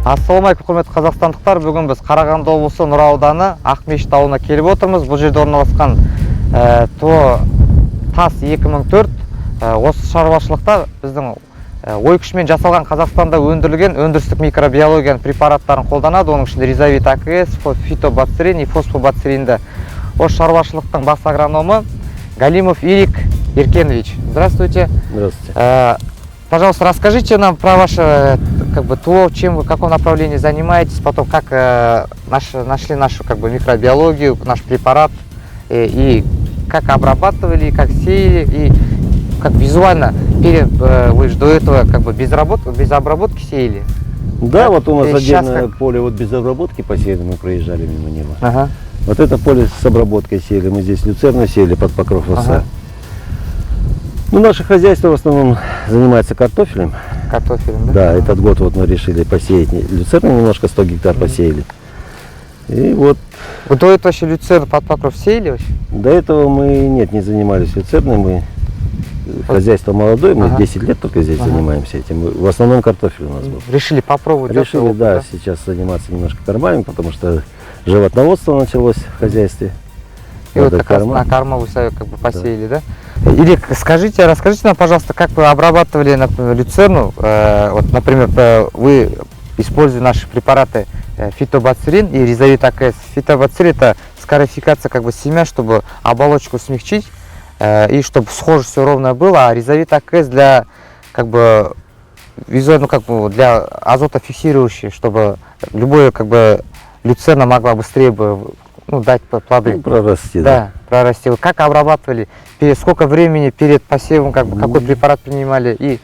Ассалаумалейкум, құрметті қазақстандықтар. Бүгін біз Қарағанды облысы Нұра ауданы Ақмешіт ауылына келіп отырмыз. Бұл жерде орналасқан ТАСС 2004. Осы шаруашылықта біздің ой күшімен жасалған Қазақстанда өндірілген өндірістік микробиологияның препараттарын қолданады. Оның ішінде ризовит АКС, фитобацтерин и фосфобацтеринді. Осы шаруашылықтың бас агрономы Галимов Ирик Еркенович. Здравствуйте. Здравствуйте. Пожалуйста, расскажите нам про ваше то, чем вы, в каком направлении занимаетесь, потом как нашли нашу микробиологию, наш препарат, и как обрабатывали, как сеяли, и как визуально вы же до этого без обработки сеяли. Да, вот у нас отдельное поле без обработки посеяли, мы проезжали мимо него. Ага. Вот это поле с обработкой сеяли, мы здесь люцерну сеяли под покров овса. Ага. Ну, наше хозяйство в основном занимается картофелем. Картофелем, да? Да, этот год вот мы решили посеять люцерну, немножко 100 гектар посеяли. И вот. Вы до этого еще люцерну под покров сеяли вообще? До этого мы, не занимались люцерной, мы хозяйство молодое, мы 10 лет только здесь занимаемся этим. В основном картофель у нас был. Решили попробовать? Решили, да, сейчас заниматься немножко кормами, потому что животноводство началось в хозяйстве. И вот как раз на корма вы посеяли, да? Или расскажите нам, пожалуйста, как вы обрабатывали, например, люцерну. Вот, например, вы используете наши препараты фитобацтерин и ризовит АКС. Фитобацтерин – это скарификация семян, чтобы оболочку смягчить и чтобы схоже все ровно было, а ризовит АКС для визуально для азотофиксирующей, чтобы любое люцерна могла быстрее дать плоды. Ну, прорасти, да. Прорасти. Вы как обрабатывали? Сколько времени перед посевом, какой препарат принимали и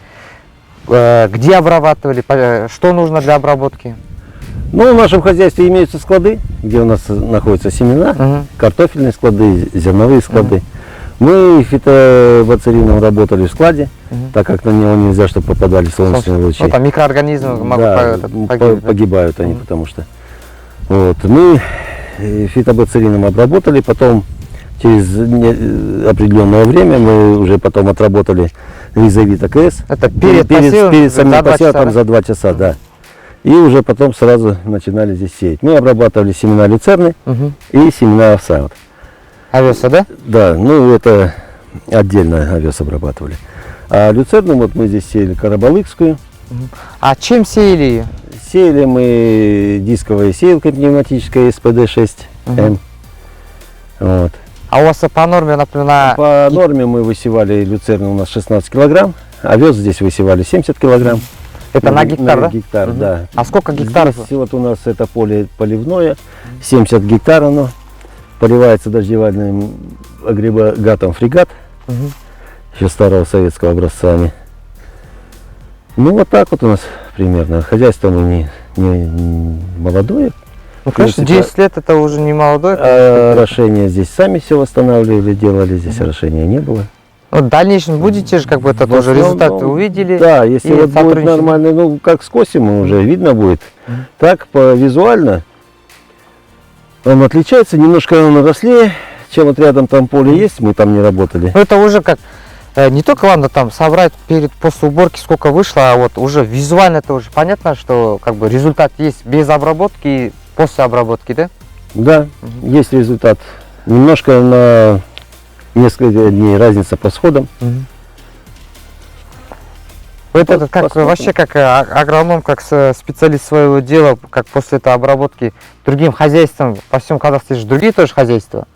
где обрабатывали? Что нужно для обработки? Ну, в нашем хозяйстве имеются склады, где у нас находятся семена, картофельные склады, зерновые склады. Мы фитобацтерином работали в складе, так как на него нельзя, чтобы попадали солнечные лучи. Там микроорганизмы погибают они, потому что. Вот. Мы фитобацтерином обработали, потом через определенное время мы уже потом отработали ризовит АКС. Это перед самим посевом за 2 часа, да. И уже потом сразу начинали здесь сеять. Мы обрабатывали семена люцерны и семена овса. Овеса, да? Да, ну это отдельно овес обрабатывали. А люцерну вот мы здесь сеяли карабалыкскую. А чем сеяли ее? Сеяли мы дисковой сеялкой пневматической СПД-6М. Вот. А у вас по норме, например, По норме мы высевали люцерну у нас 16 килограмм, овес здесь высевали 70 килограмм. Это на гектар, на гектар, да? А сколько гектаров? Здесь вот у нас это поле поливное, 70 гектар оно, поливается дождевальным агрегатом фрегат, еще старого советского образца. Ну вот так вот у нас примерно. Хозяйство мы не молодое. Ну, конечно, 10 лет это уже не молодое. Орошение здесь сами все восстанавливали, делали, здесь орошения не было. Ну, в дальнейшем будете же это тоже результаты увидели. Да, если вот будет нормально, ну как скосим, мы уже видно будет. Так, визуально он отличается, немножко он рослее, чем вот рядом там поле есть, мы там не работали. Ну, это уже не только ладно там собрать после уборки сколько вышло, а вот уже визуально это уже понятно, что результат есть без обработки и после обработки, да? Да, есть результат. Немножко на несколько дней разница по сходам. Это вообще как агроном, как специалист своего дела, как после этой обработки другим хозяйствам, по всему Казахстану же другие тоже хозяйства,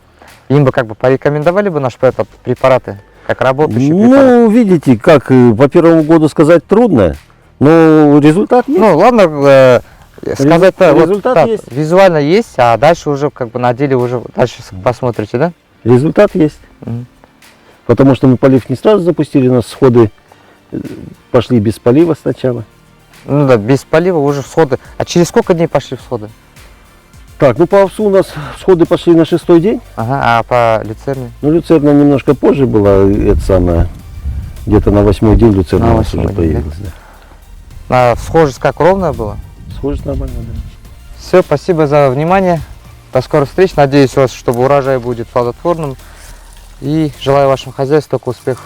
им бы порекомендовали бы наши препараты? Как работающий препарат? Ну, видите, как по первому году сказать трудно, но результат есть. Ну, ладно, сказать-то результат есть. Визуально есть, а дальше уже на деле уже дальше посмотрите, да? Результат есть. Потому что мы полив не сразу запустили, у нас сходы пошли без полива сначала. Ну да, без полива уже всходы. А через сколько дней пошли всходы? Так, ну по овсу у нас всходы пошли на 6-й день. Ага, а по люцерне? Ну люцерна немножко позже была, это самое, где-то на 8-й день люцерна у нас уже появилась. Да. А схожесть как ровная была? Схожесть нормально, да. Все, спасибо за внимание. До скорых встреч. Надеюсь, чтобы урожай будет плодотворным. И желаю вашему хозяйству только успехов.